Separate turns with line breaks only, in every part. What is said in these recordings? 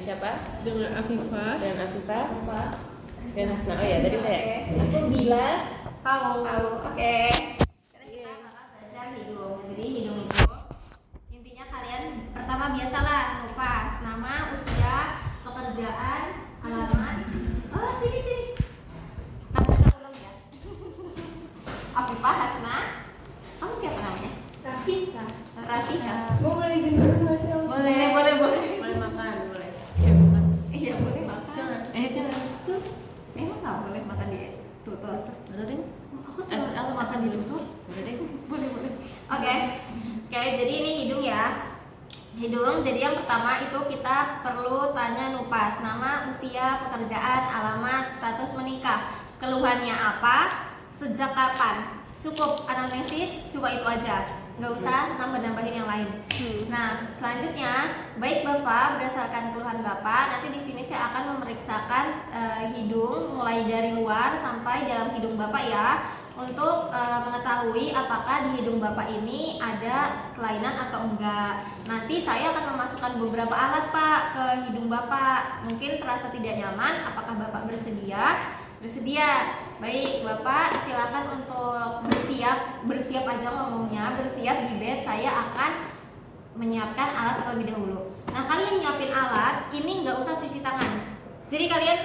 dengan siapa?
Dengan Afifah.
Dengan Afifah. Dan Hasna. Oh ya, tadi udah ya.
Aku Bila.
Pau.
Oke. Sekarang kita bakal belajar hidung. Jadi hidung itu intinya kalian pertama biasalah ngupas nama, usia, pekerjaan, alamat. Oh sini. Kamu bisa ulang ya. Afifah, Hasna. Kamu siapa namanya?
Rafika.
Mau
boleh izin dulu nggak sih?
Boleh.
Boleh makan, boleh.
Iya boleh makan.
Jangan.
Emang nggak boleh makan di tutor?
Betul deh.
Aku
SL
makan di tutor.
Betul deh.
Boleh. Oke, jadi ini hidung ya. Hidung, jadi yang pertama itu kita perlu tanya nupas nama, usia, pekerjaan, alamat, status menikah, keluhannya apa, sejak kapan. Cukup anamnesis, cuma itu aja, nggak usah nambah-nambahin yang lain. Nah, selanjutnya, baik Bapak berdasarkan keluhan Bapak, nanti di sini saya akan memeriksakan hidung mulai dari luar sampai dalam hidung Bapak ya, untuk mengetahui apakah di hidung Bapak ini ada kelainan atau enggak. Nanti saya akan memasukkan beberapa alat Pak ke hidung Bapak. Mungkin terasa tidak nyaman, apakah Bapak bersedia? Bersedia. Baik, Bapak silakan untuk bersiap aja ngomongnya, bersiap di bed. Saya akan menyiapkan alat terlebih dahulu. Nah, kalian nyiapin alat, ini nggak usah cuci tangan. Jadi kalian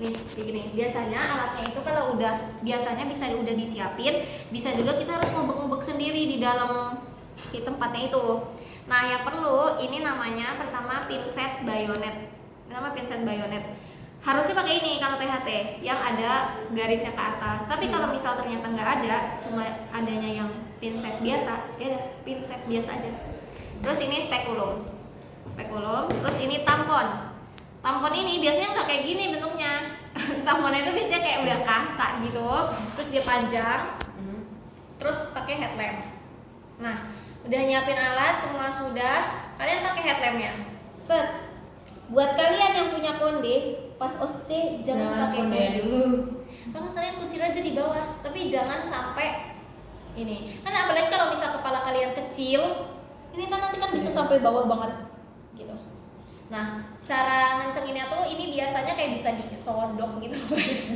nih, kayak gini. Biasanya alatnya itu kalau biasanya bisa udah disiapin, bisa juga kita harus ngubek-ngubek sendiri di dalam si tempatnya itu. Nah, yang perlu ini namanya pertama pinset bayonet. Nama pinset bayonet. Harusnya pakai ini kalau THT yang ada garisnya ke atas. Tapi kalau misal ternyata nggak ada, cuma adanya yang pinset biasa, ya udah pinset biasa aja. Terus ini spekulum, terus ini tampon. Tampon ini biasanya nggak kayak gini bentuknya. Tamponnya itu biasanya kayak udah kasak gitu, terus dia panjang, terus pakai headlamp. Nah, udah nyiapin alat semua sudah, kalian pakai headlampnya. Set. Buat kalian yang punya konde, pas OSCE jangan pakai konde
dulu.
Maka kalian kucil aja di bawah, tapi jangan sampai ini. Kan apalagi kalau misal kepala kalian kecil, ini kan nanti kan bisa sampai bawah banget gitu. Nah, cara ngencenginnya tuh ini biasanya kayak bisa disodok gitu, guys,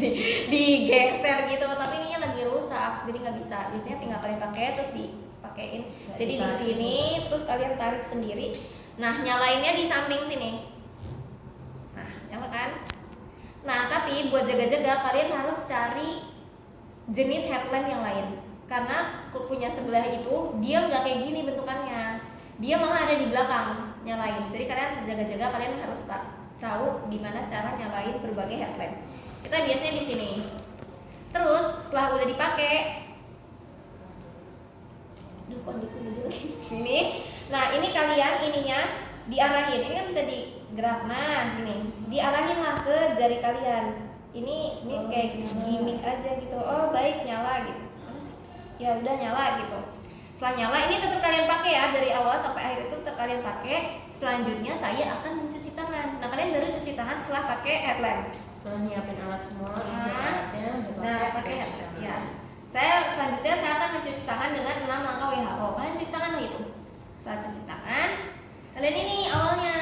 digeser gitu, tapi ininya lagi rusak, jadi nggak bisa. Biasanya tinggal kalian pakai terus dipakein. Jadi di sini terus kalian tarik sendiri. Nah, nyalainnya di samping sini. Nah, nyala kan? Nah, tapi buat jaga-jaga kalian harus cari jenis headlamp yang lain. Karena punya sebelah itu dia nggak kayak gini bentukannya, dia malah ada di belakang nyalain. Jadi kalian jaga-jaga, kalian harus tahu di mana cara nyalain berbagai headlamp. Kita biasanya di sini. Terus setelah udah dipakai, sini. Nah, ini kalian ininya diarahin. Ini kan bisa digerak. Nah, gini, diarahin lah ke jari kalian. Ini kayak gimmick aja gitu. Oh, baik, nyala gitu. Ya udah nyala gitu. Setelah nyala ini tetap kalian pakai ya, dari awal sampai akhir itu tetap kalian pakai. Selanjutnya saya akan mencuci tangan. Nah, kalian baru cuci tangan setelah pakai headlamp.
Setelah nyiapin alat semua, isi alatnya,
pakai headlamp. Ya. Selanjutnya saya akan mencuci tangan dengan 6 langkah WHO. Kalian cuci tangan itu. Setelah cuci tangan, kalian ini awalnya.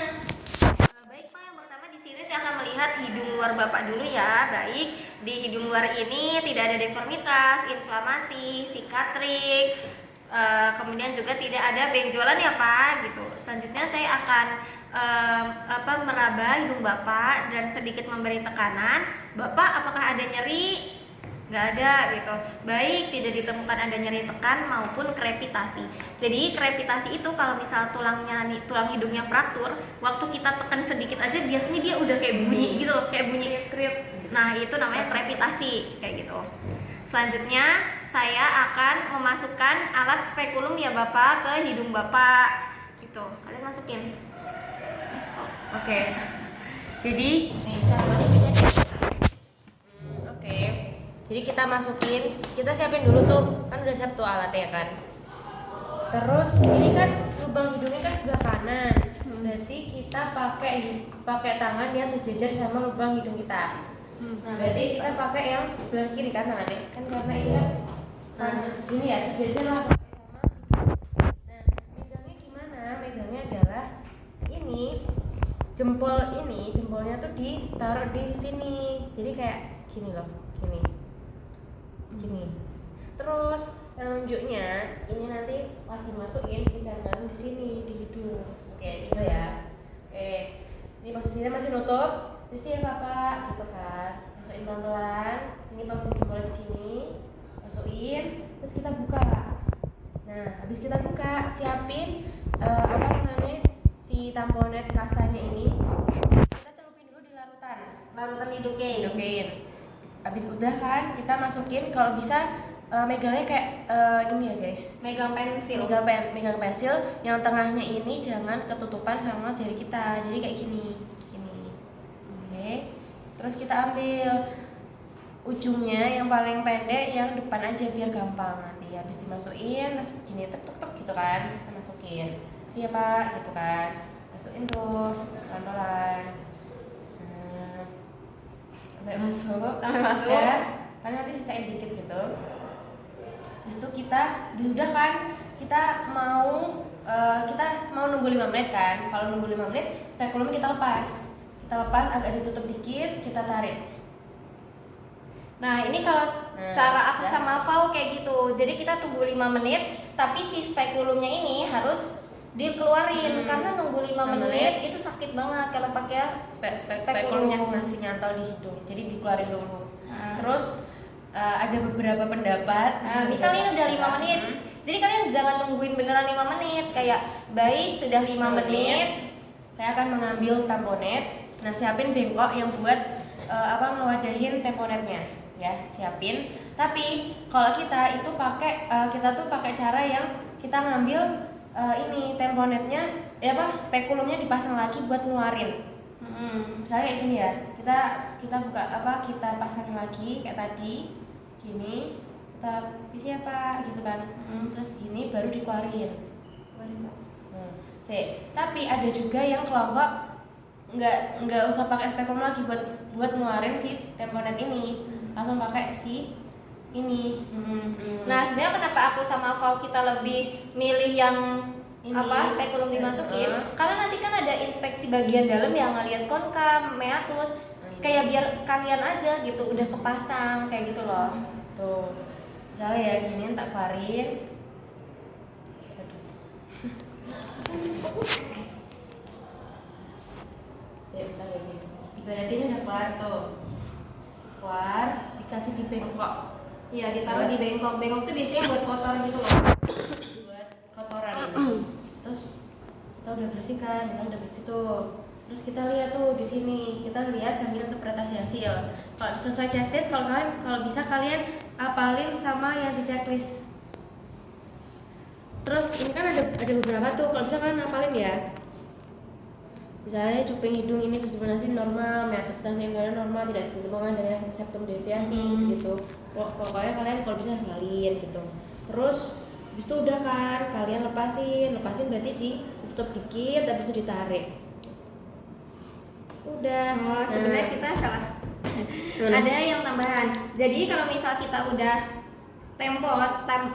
Baik Pak, yang pertama di sini saya akan melihat hidung luar Bapak dulu ya. Baik. Di hidung luar ini tidak ada deformitas, inflamasi, sikatrik, kemudian juga tidak ada benjolan ya Pak gitu. Selanjutnya saya akan meraba hidung Bapak dan sedikit memberi tekanan. Bapak apakah ada nyeri? Nggak ada gitu. Baik, tidak ditemukan ada nyeri tekan maupun krepitasi. Jadi krepitasi itu kalau misal tulang hidungnya fraktur, waktu kita tekan sedikit aja biasanya dia udah kayak bunyi gitu loh, kayak bunyi krep. Nah, itu namanya krepitasi kayak gitu. Selanjutnya saya akan memasukkan alat spekulum ya Bapak ke hidung Bapak. Gitu. Kalian masukin.
Oke. Jadi
Nih, cara masuknya.
Oke. Jadi kita masukin, kita siapin dulu tuh, kan udah siap tuh alatnya kan. Terus ini kan lubang hidungnya kan sebelah kanan. Berarti kita pakai tangan yang sejajar sama lubang hidung kita. Nah, berarti kita pakai yang sebelah kiri kan tangannya. Kan karena ini kan ini ya sejajar lah pakai sama hidung. Nah, megangnya gimana? Megangnya adalah ini jempolnya tuh ditaruh di sini, jadi kayak gini loh, gini. Terus telunjuknya ini nanti pas dimasukin ditempelin di sini di hidung, oke gitu ya. Oke, ini posisinya masih nutup, terus ya Bapak gitu kan, masukin pelan-pelan. Ini posisi jempolnya di sini, masukin, terus kita buka. Nah, habis kita buka, siapin si tamponet kasanya ini. Kita celupin dulu di
larutan lidocaine.
Hidukin. Habis udah kan, kita masukin, kalau bisa megangnya kayak ini ya guys.
Megang pensil.
Megang pensil, yang tengahnya ini jangan ketutupan sama jari kita. Jadi kayak gini. Oke. Terus kita ambil ujungnya yang paling pendek, yang depan aja biar gampang nanti. Habis dimasukin, terus gini tek gitu kan, kita masukin. Siapa gitu kan. Masukin tuh pelan-pelan. Sampai masuk ya. Kan nanti sisain dikit gitu. Habis itu sudah kan, kita mau nunggu 5 menit kan. Kalau nunggu 5 menit, spekulumnya kita lepas agak ditutup dikit, kita tarik.
Nah ini kalau cara aku sama Fau kayak gitu. Jadi kita tunggu 5 menit, tapi si spekulumnya ini harus dikeluarin karena nunggu 5 menit itu sakit banget kalau pakai
spekulumnya masih nyantol di hidung. Jadi dikeluarin dulu. Terus ada beberapa pendapat.
Misalnya ini udah 5 menit. Jadi kalian jangan nungguin beneran 5 menit. Kayak baik sudah 5 menit.
Saya akan mengambil tamponet. Nah, siapin bengkok yang buat mewadahin tamponetnya, ya, siapin. Tapi kalau kita pakai cara yang kita ngambil ini tamponetnya, spekulumnya dipasang lagi buat ngeluarin. Misalnya kayak gini ya, kita kita pasang lagi kayak tadi, gini, kita isi apa gitu kan, terus gini baru dikeluarin. Tapi ada juga yang kelompok nggak usah pakai spekulum lagi buat ngeluarin si tamponet ini, langsung pakai si ini.
Nah sebenarnya kenapa aku sama Fau kita lebih milih yang ini, spekulum dimasukin, karena nanti kan ada inspeksi bagian dalam yang ngeliat konka, meatus, kayak biar sekalian aja gitu udah kepasang kayak gitu loh.
Tuh misalnya ya gini tak keluarin. Ya bentar ya guys, ibaratnya ini udah keluar tuh, dikasih di bengkok.
Iya, ditaruh di bengkok. Bengkok tuh biasanya buat kotor gitu loh.
Buat kotoran ini. Terus kita udah bersihkan, misalnya udah bersih tuh. Terus kita lihat tuh di sini, kita lihat sambil interpretasi hasil. Kalau sesuai checklist, kalau bisa kalian apalin sama yang di checklist. Terus ini kan ada beberapa tuh, kalau bisa kalian apalin ya. Misalnya cuping hidung ini fibrillasi normal, meatus transcendental normal, tidak ditemukan adanya septum deviasi gitu. Pokoknya kalian kalau bisa salin gitu. Terus habis itu udah kan, kalian lepasin berarti ditutup dikit, habis itu ditarik. Udah.
Oh, sebenarnya kita salah. Ada yang tambahan. Jadi kalau misal kita udah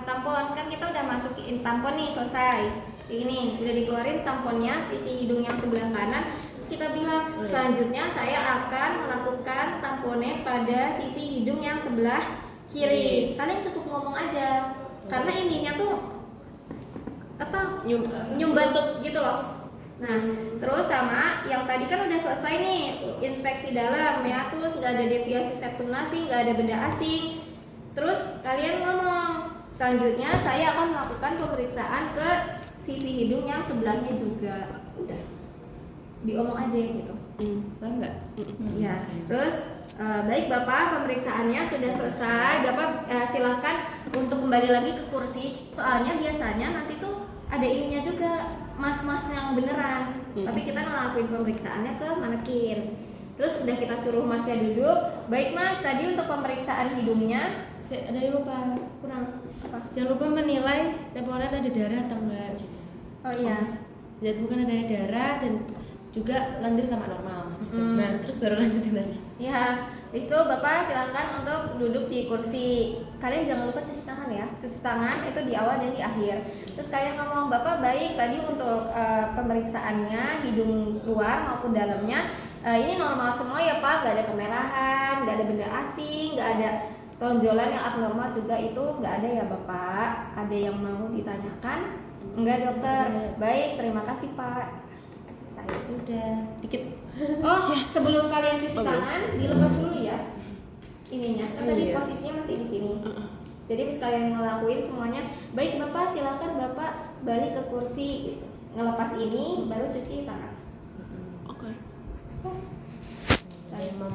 tampon kan kita udah masukin tampon nih selesai. Ini udah dikeluarin tamponnya sisi hidung yang sebelah kanan, terus kita bilang selanjutnya saya akan melakukan tamponet pada sisi hidung yang sebelah kiri. Kalian cukup ngomong aja karena ininya tuh nyumbat gitu loh. Nah terus sama yang tadi kan udah selesai nih inspeksi dalam meatus, nggak ada deviasi septum nasi, nggak ada benda asing. Terus kalian ngomong selanjutnya saya akan melakukan pemeriksaan ke sisi hidung yang sebelahnya juga. Udah diomong aja gitu.
Paham nggak?
Ya. Terus baik Bapak, pemeriksaannya sudah selesai. Bapak silahkan untuk kembali lagi ke kursi. Soalnya biasanya nanti tuh ada ininya juga, mas-mas yang beneran. Tapi kita ngelakuin pemeriksaannya ke manekin. Terus udah kita suruh masnya duduk. Baik Mas, tadi untuk pemeriksaan hidungnya
Ada yang lupa, kurang.
apa?
Jangan lupa menilai tamponet ada darah atau enggak gitu.
Oh iya.
Jadi bukan ada darah dan juga lendir sama normal. Gitu. Nah terus baru lanjutin lagi.
Ya, Habis itu Bapak silakan untuk duduk di kursi. Kalian jangan lupa cuci tangan ya. Cuci tangan itu di awal dan di akhir. Terus kalian ngomong, Bapak baik tadi untuk pemeriksaannya hidung luar maupun dalamnya. Ini normal semua ya Pak, gak ada kemerahan, gak ada benda asing, gak ada tonjolan yang abnormal juga itu gak ada ya Bapak. Ada yang mau ditanyakan? Enggak dokter. Baik, terima kasih Pak. Saya
Sudah.
Dikit.
Oh, sebelum kalian cuci tangan, dilepas dulu ya ininya. Kan tadi
Iya.
posisinya masih di sini. Jadi habis kalian ngelakuin semuanya, baik Bapak silakan Bapak balik ke kursi gitu. Ngelepas ini baru cuci tangan.
Oke.
Saya mau